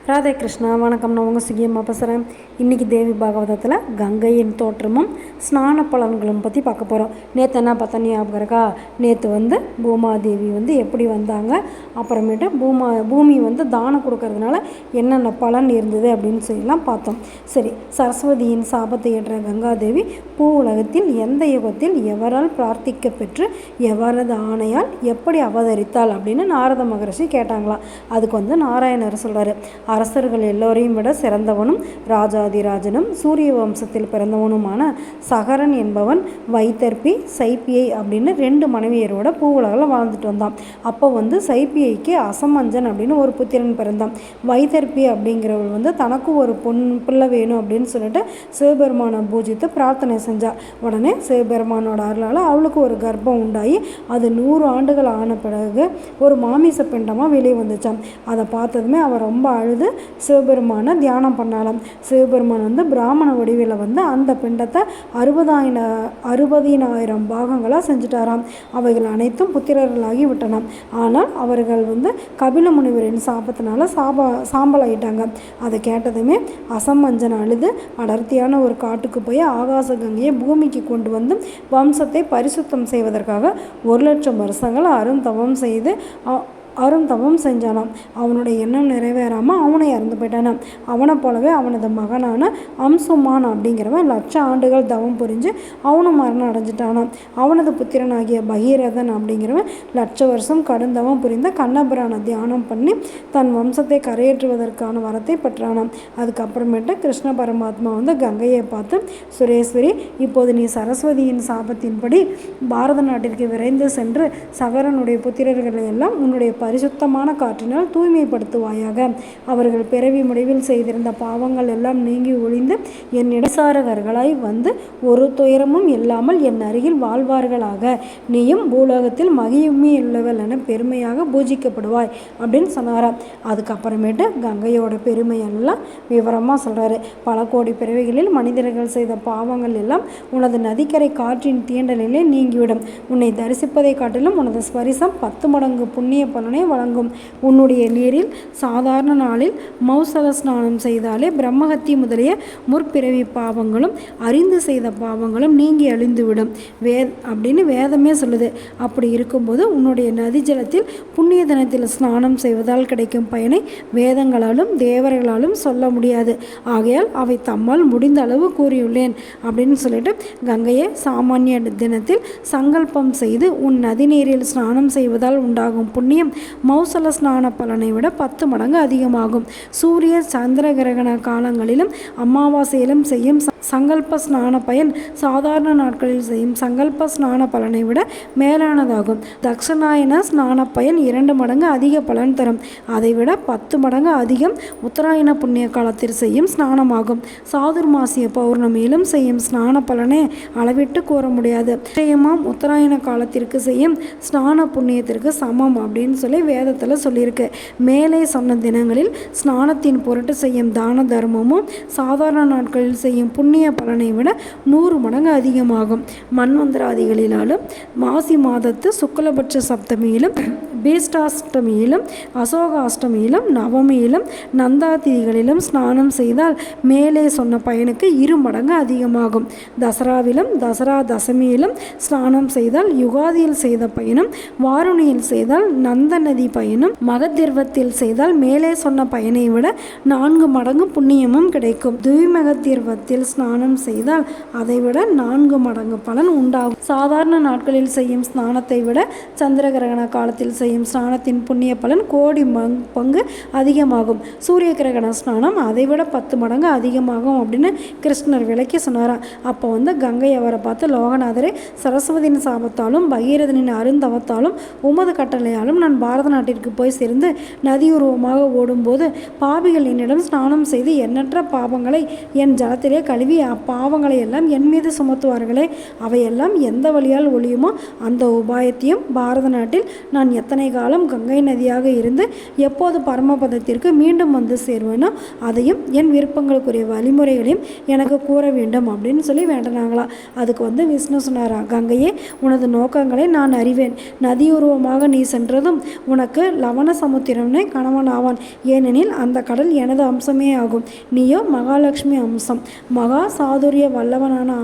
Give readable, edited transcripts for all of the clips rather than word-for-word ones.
ராதே கிருஷ்ணா, வணக்கம். நான் உங்கள் சுகியம்மா பேசுகிறேன். இன்றைக்கி தேவி பாகவதத்தில் கங்கையின் தோற்றமும் ஸ்நான பலன்களும் பற்றி பார்க்க போகிறோம். நேற்று என்ன பார்த்தா ஞாபகம் இருக்கா? நேற்று பூமாதேவி எப்படி வந்தாங்க, அப்புறமேட்டு பூமி தானம் கொடுக்கறதுனால என்னென்ன பலன் இருந்தது அப்படின்னு சொல்லிலாம் பார்த்தோம். சரி, சரஸ்வதியின் சாபத்தை ஏற்ற கங்காதேவி பூ உலகத்தில் எந்த யுகத்தில் எவரால் பிரார்த்திக்க பெற்று எவரது ஆணையால் எப்படி அவதரித்தாள் அப்படின்னு நாரத மகரிஷி கேட்டாங்களாம். அதுக்கு நாராயணர் சொல்கிறாரு, அரசர்கள் எல்லோரையும் விட சிறந்தவனும் ராஜாதிராஜனும் சூரிய வம்சத்தில் பிறந்தவனுமான சகரன் என்பவன் வைத்தர்பி சைப்பியை அப்படின்னு 2 மனைவியரோட பூவுலகில் வாழ்ந்துட்டு வந்தான். அப்போ சைப்பியைக்கு அசமஞ்சன் அப்படின்னு ஒரு புத்திரன் பிறந்தான். வைத்தர்பி அப்படிங்கிறவள் தனக்கும் ஒரு பிள்ளை வேணும் அப்படின்னு சொல்லிட்டு சிவபெருமானை பூஜித்து பிரார்த்தனை செஞ்சாள். உடனே சிவபெருமானோட அருளால் அவளுக்கு ஒரு கர்ப்பம் உண்டாகி அது 100 ஆண்டுகள் ஆன பிறகு ஒரு மாமிச பிண்டமாக வெளியே வந்துச்சான். அதை பார்த்ததுமே அவள் ரொம்ப அழுது சிவபெருமானை தியானம் பண்ணாலாம். சிவபெருமான் பிராமண வடிவில் அந்த பிண்டத்தை 60,000 பாகங்களாக செஞ்சுட்டாராம். அவைகள் அனைத்தும் புத்திரர்களாகி விட்டனாம். ஆனால் அவர்கள் கபில முனிவரின் சாபத்தினால சாம்பலாயிட்டாங்க. அதை கேட்டதுமே அசமஞ்சன் அழுது அடர்த்தியான ஒரு காட்டுக்கு போய் ஆகாச கங்கையை பூமிக்கு கொண்டு வம்சத்தை பரிசுத்தம் செய்வதற்காக 1,00,000 வருஷங்கள் அருந்தவம் செஞ்சானாம். அவனுடைய எண்ணம் நிறைவேறாமல் அவனை இறந்து போயிட்டானான். அவனை போலவே அவனது மகனான அம்சுமான் அப்படிங்கிறவன் 1,00,000 ஆண்டுகள் தவம் புரிஞ்சு அவனும் மரணம் அடைஞ்சிட்டானான். அவனது புத்திரனாகிய பகீரதன் அப்படிங்கிறவன் 1,00,000 வருஷம் கடுந்தவம் புரிந்த கண்ணபிரானை தியானம் பண்ணி தன் வம்சத்தை கரையேற்றுவதற்கான வரத்தை பெற்றானாம். அதுக்கப்புறமேட்டு கிருஷ்ண பரமாத்மா கங்கையை பார்த்து, சுரேஸ்வரி, இப்போது நீ சரஸ்வதியின் சாபத்தின்படி பாரத நாட்டிற்கு விரைந்து சென்று சகரனுடைய புத்திரர்களை எல்லாம் உன்னுடைய பரிசுத்தமான காற்றினால் தூய்மைப்படுத்துவாயாக. அவர்கள் பிறவி முடிவில் செய்திருந்த பாவங்கள் எல்லாம் நீங்கி ஒழிந்து என் இடசாரகர்களாய் ஒரு துயரமும் இல்லாமல் என் அருகில் வாழ்வார்களாக. நீயும் பூலோகத்தில் மகிமையுள்ளவள் என பெருமையாக பூஜிக்கப்படுவாய் அப்படின்னு சொன்னாராம். அதுக்கப்புறமேட்டு கங்கையோட பெருமையெல்லாம் விவரமாக சொல்கிறாரு. பல கோடி பிறவிகளில் மனிதர்கள் செய்த பாவங்கள் எல்லாம் உனது நதிக்கரை காற்றின் தீண்டலிலே நீங்கிவிடும். உன்னை தரிசிப்பதை காட்டிலும் உனது ஸ்பரிசம் 10 மடங்கு புண்ணிய பலனை வழங்கும். உன்னுடைய நீரில் சாதாரண நாளில் மௌசல ஸ்நானம் செய்தாலே பிரம்மஹத்தி முதலிய முற்பிறவி பாவங்களும் அறிந்து செய்த பாவங்களும் நீங்கி அழிந்துவிடும் அப்படின்னு வேதமே சொல்லுது. அப்படி இருக்கும்போது உன்னுடைய நதி ஜலத்தில் புண்ணிய தினத்தில் ஸ்நானம் செய்வதால் கிடைக்கும் பயனை வேதங்களாலும் தேவர்களாலும் சொல்ல முடியாது. ஆகையால் அவை தம்மால் முடிந்த அளவு கூறியுள்ளேன் அப்படின்னு சொல்லிட்டு கங்கையை சாமானிய தினத்தில் சங்கல்பம் செய்து உன் நதி நீரில் ஸ்நானம் செய்வதால் உண்டாகும் புண்ணியம் மௌசல ஸ்நான பலனை விட 10 மடங்கு அதிகமாகும். சூரிய சந்திர கிரகண காலங்களிலும் அமாவாசையிலும் செய்யும் சங்கல்ப ஸ்நான பயன் சாதாரண நாட்களில் செய்யும் சங்கல்ப ஸ்நான பலனை விட மேலானதாகும். தக்ஷணாயன ஸ்நான பயன் 2 மடங்கு அதிக பலன் தரும். அதைவிட 10 மடங்கு அதிகம் உத்தராயண புண்ணிய காலத்தில் செய்யும் ஸ்நானமாகும். சாதுர்மாசிய பௌர்ணமியிலும் செய்யும் ஸ்நான பலனை அளவிட்டு கூற முடியாது. நிச்சயமாம் உத்தராயண காலத்திற்கு செய்யும் ஸ்நான புண்ணியத்திற்கு சமம் அப்படின்னு சொல்லி வேதத்தில் சொல்லியிருக்கு. மேலே சொன்ன தினங்களில் ஸ்நானத்தின் பொருட்டு செய்யும் தான தர்மமும் சாதாரண நாட்களில் செய்யும் புண்ணிய பலனை விட 100 மடங்கு அதிகமாகும். மன்வந்திராதிகளினாலும் மாசி மாதத்து சுக்லபட்ச சப்தமியிலும் பீஷ்டாஷ்டமியிலும் அசோகாஷ்டமியிலும் நவமியிலும் நந்தாதிகளிலும் ஸ்நானம் செய்தால் மேலே சொன்ன பயனுக்கு 2 மடங்கு அதிகமாகும். தசராவிலும் தசரா தசமியிலும் ஸ்நானம் செய்தால் யுகாதியில் செய்த பயனும், வாருணியில் செய்தால் நந்த நதி பயனும், மகதீர்வத்தில் செய்தால் மேலே சொன்ன பயனை விட 4 மடங்கு புண்ணியமும் கிடைக்கும். துய்மகதீர்வத்தில் ஸ்நானம் செய்தால் அதைவிட 4 மடங்கு பலன் உண்டாகும். சாதாரண நாட்களில் செய்யும் ஸ்நானத்தை விட சந்திர கிரகண காலத்தில் செய்யும் ஸ்நானத்தின் புண்ணிய பலன் கோடி பங்கு அதிகமாகும். சூரிய கிரகண ஸ்நானம் அதைவிட 10 மடங்கு அதிகமாகும் அப்படின்னு கிருஷ்ணர் விளக்கி சொன்னாராம். அப்போ கங்கை அவரை பார்த்து, லோகநாதரே, சரஸ்வதியின் சாபத்தாலும் பகீரதனின் அருந்தவத்தாலும் உமது கட்டளையாலும் நான் பாரத நாட்டிற்கு போய் சேர்ந்து நதியுருவமாக ஓடும்போது பாவிகள் என்னிடம் ஸ்நானம் செய்து எண்ணற்ற பாவங்களை என் ஜலத்திலே கழுவி அப்பாவங்களை எல்லாம் என் மீது சுமத்துவார்களே. அவையெல்லாம் எந்த வழியால் ஒழியுமோ அந்த உபாயத்தையும் பாரத நாட்டில் நான் எத்தனை காலம் கங்கை நதியாக இருந்து எப்போது பரமபதத்திற்கு மீண்டும் சேர்வேனோ அதையும் என் விருப்பங்களுக்குரிய வழிமுறைகளையும் எனக்கு கூற வேண்டும் அப்படின்னு சொல்லி வேண்டனாங்களாம். அதுக்கு விஷ்ணு சொன்னாரா, கங்கையே, உனது நோக்கங்களை நான் அறிவேன். நதியுருவமாக நீ சென்றதும் உனக்கு லவண சமுத்திரனே கணவன் ஆவான். ஏனெனில் அந்த கடல் எனது அம்சமே ஆகும். நீயோ மகாலட்சுமி அம்சம். மகா சாதுரிய வல்லவனான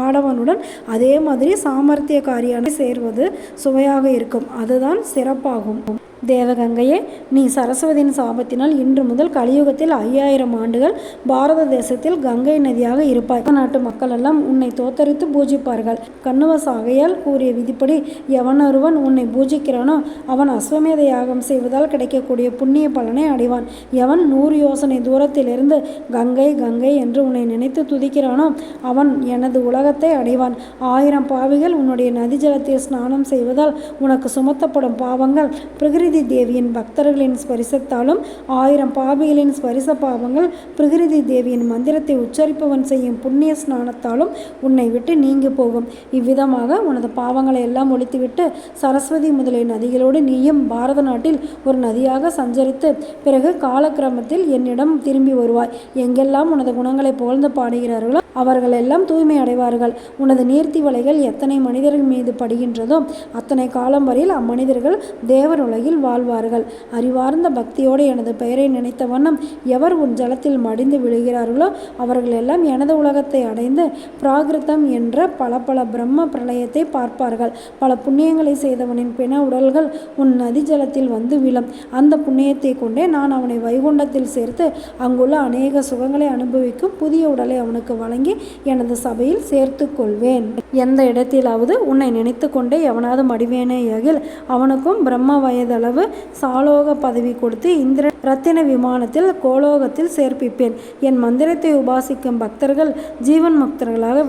ஆடவனுடன் அதே மாதிரி சாமர்த்தியக்காரியான சேர்வது சுவையாக இருக்கும். அதுதான் சிறப்பாகும். தேவகங்கையே, நீ சரஸ்வதியின் சாபத்தினால் இன்று முதல் கலியுகத்தில் 5000 ஆண்டுகள் பாரத தேசத்தில் கங்கை நதியாக இருப்பாய். நாட்டு மக்கள் எல்லாம் உன்னை தோத்தரித்து பூஜிப்பார்கள். கண்ணுவசாகையால் கூறிய விதிப்படி எவனொருவன் உன்னை பூஜிக்கிறானோ அவன் அஸ்வமேத யாகம் செய்வதால் கிடைக்கக்கூடிய புண்ணிய பலனை அடைவான். எவன் 100 யோசனை தூரத்திலிருந்து கங்கை கங்கை என்று உன்னை நினைத்து துதிக்கிறானோ அவன் எனது உலகத்தை அடைவான். 1000 பாவிகள் உன்னுடைய நதி ஜலத்தில் ஸ்நானம் செய்வதால் உனக்கு சுமத்தப்படும் பாவங்கள் பிரகிருதி தேவியின் பக்தர்களின் ஸ்பரிசத்தாலும் 1000 பாவிகளின் ஸ்பரிச பாவங்கள் பிரகிருதி தேவியின் மந்திரத்தை உச்சரிப்பவன் செய்யும் புண்ணிய ஸ்நானத்தாலும் உன்னை விட்டு நீங்கி போகும். இவ்விதமாக உனது பாவங்களை எல்லாம் ஒழித்துவிட்டு சரஸ்வதி முதலிய நதிகளோடு நீயும் பாரத நாட்டில் ஒரு நதியாக சஞ்சரித்து பிறகு காலக்கிரமத்தில் என்னிடம் திரும்பி வருவாய். எங்கெல்லாம் உனது குணங்களை புகழ்ந்து பாடுகிறார்களோ அவர்கள் எல்லாம் தூய்மை அடைவார்கள். உனது நீர்த்தி வலைகள் எத்தனை மனிதர்கள் மீது படுகின்றதோ அத்தனை காலம் வரையில் அம்மனிதர்கள் தேவர் உலகில் வாழ்வார்கள். அறிவார்ந்த பக்தியோடு எனது பெயரை நினைத்த வண்ணம் எவர் உன் ஜலத்தில் மடிந்து விழுகிறார்களோ அவர்கள் எல்லாம் எனது உலகத்தை அடைந்து பிராகிருத்தம் என்ற பல பிரம்ம பிரளயத்தை பார்ப்பார்கள். பல புண்ணியங்களை செய்தவனின் பிண உடல்கள் உன் நதி ஜலத்தில் வந்து விழும். அந்த புண்ணியத்தை கொண்டே நான் அவனை வைகுண்டத்தில் சேர்த்து அங்குள்ள அநேக சுகங்களை அனுபவிக்கும் புதிய உடலை அவனுக்கு வழங்கி எனது சபையில் சேர்த்து கொள்வேன். எந்த இடத்திலாவது உன்னை நினைத்து கொண்டே எவனாவது மடிவேனேயாகில் அவனுக்கும் பிரம்ம வயதளவு சாலோக பதவி கொடுத்து இந்திர ரத்தின விமானத்தில் கோலோகத்தில் சேர்ப்பிப்பேன். என் மந்திரத்தை உபாசிக்கும் பக்தர்கள் ஜீவன் முக்தர்களாக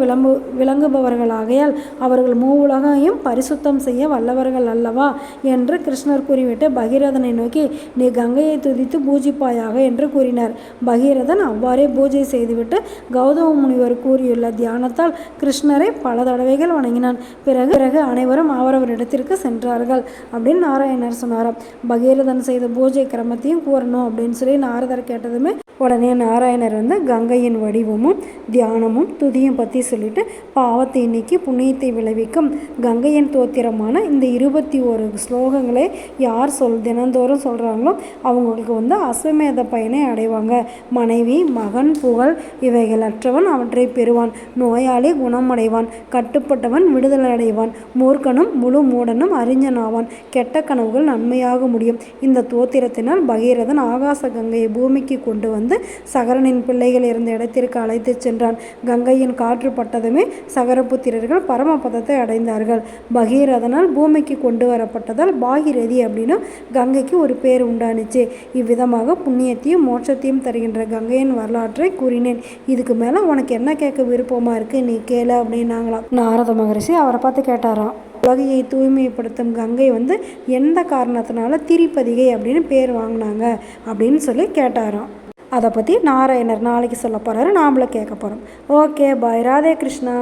விளங்குபவர்களாகையால் அவர்கள் மூவுலகையும் பரிசுத்தம் செய்ய வல்லவர்கள் அல்லவா என்று கிருஷ்ணர் கூறிவிட்டு பகீரதனை நோக்கி நீ கங்கையை துதித்து பூஜிப்பாயாக என்று கூறினார். பகீரதன் அவ்வாறே பூஜை செய்துவிட்டு கௌதம முனிவர் கூறியுள்ள தியானத்தால் கிருஷ்ணரை பல தடவைகள் வணங்கினான். பிறகு அனைவரும் அவரவர் இடத்திற்கு சென்றார்கள் அப்படின்னு நாராயணர் சொன்னாராம். பகீரதன் செய்த பூஜை கிரமத்தையும் கூறணும் அப்படின்னு சொல்லி நாரதர் கேட்டதுமே உடனே நாராயணர் கங்கையின் வடிவமும் தியானமும் துதியும் பற்றி சொல்லிட்டு பாவத்தை நீக்கி புண்ணியத்தை விளைவிக்கும் கங்கையின் தோத்திரமான இந்த 21 ஸ்லோகங்களை யார் தினந்தோறும் சொல்கிறாங்களோ அவங்களுக்கு அஸ்வமேத பயனை அடைவாங்க. மனைவி மகன் புகழ் இவைகளற்றவன் அவற்றை பெறுவான். நோயாளி குணமடைவான். கட்டுப்பட்டவன் விடுதலை அடைவான். மூர்க்கனும் முழு மூடனும் அறிஞனாவான். கெட்ட கனவுகள் நன்மையாக முடியும். இந்த தோத்திரத்தினால் பகீரதன் ஆகாச கங்கையை பூமிக்கு கொண்டு சகரனின் பிள்ளைகள் இருந்த இடத்திற்கு அழைத்து சென்றான். கங்கையின் காற்று பட்டதுமே சகரபுத்திரர்கள் பரமபதத்தை அடைந்தார்கள். பகீரதனால் பூமிக்கு கொண்டு வரப்பட்டதால் பாகிரதி அப்படின்னு கங்கைக்கு ஒரு பேர் உண்டானுச்சு. இவ்விதமாக புண்ணியத்தையும் மோட்சத்தையும் தருகின்ற கங்கையின் வரலாற்றை கூறினேன். இதுக்கு மேலே உனக்கு என்ன கேட்க விருப்பமாக இருக்கு நீ கேளு அப்படின்னாங்களாம். நாரத மகரிஷி அவரை பார்த்து கேட்டாராம். உலகையை தூய்மைப்படுத்தும் கங்கை எந்த காரணத்தினால திரிபதிகை அப்படின்னு பேர் வாங்கினாங்க அப்படின்னு சொல்லி கேட்டாராம். அதை பற்றி நாராயணர் நாளைக்கு சொல்ல போகிறாரு. நாமளும் கேட்க போகிறோம். Okay bye. ராதே கிருஷ்ணா.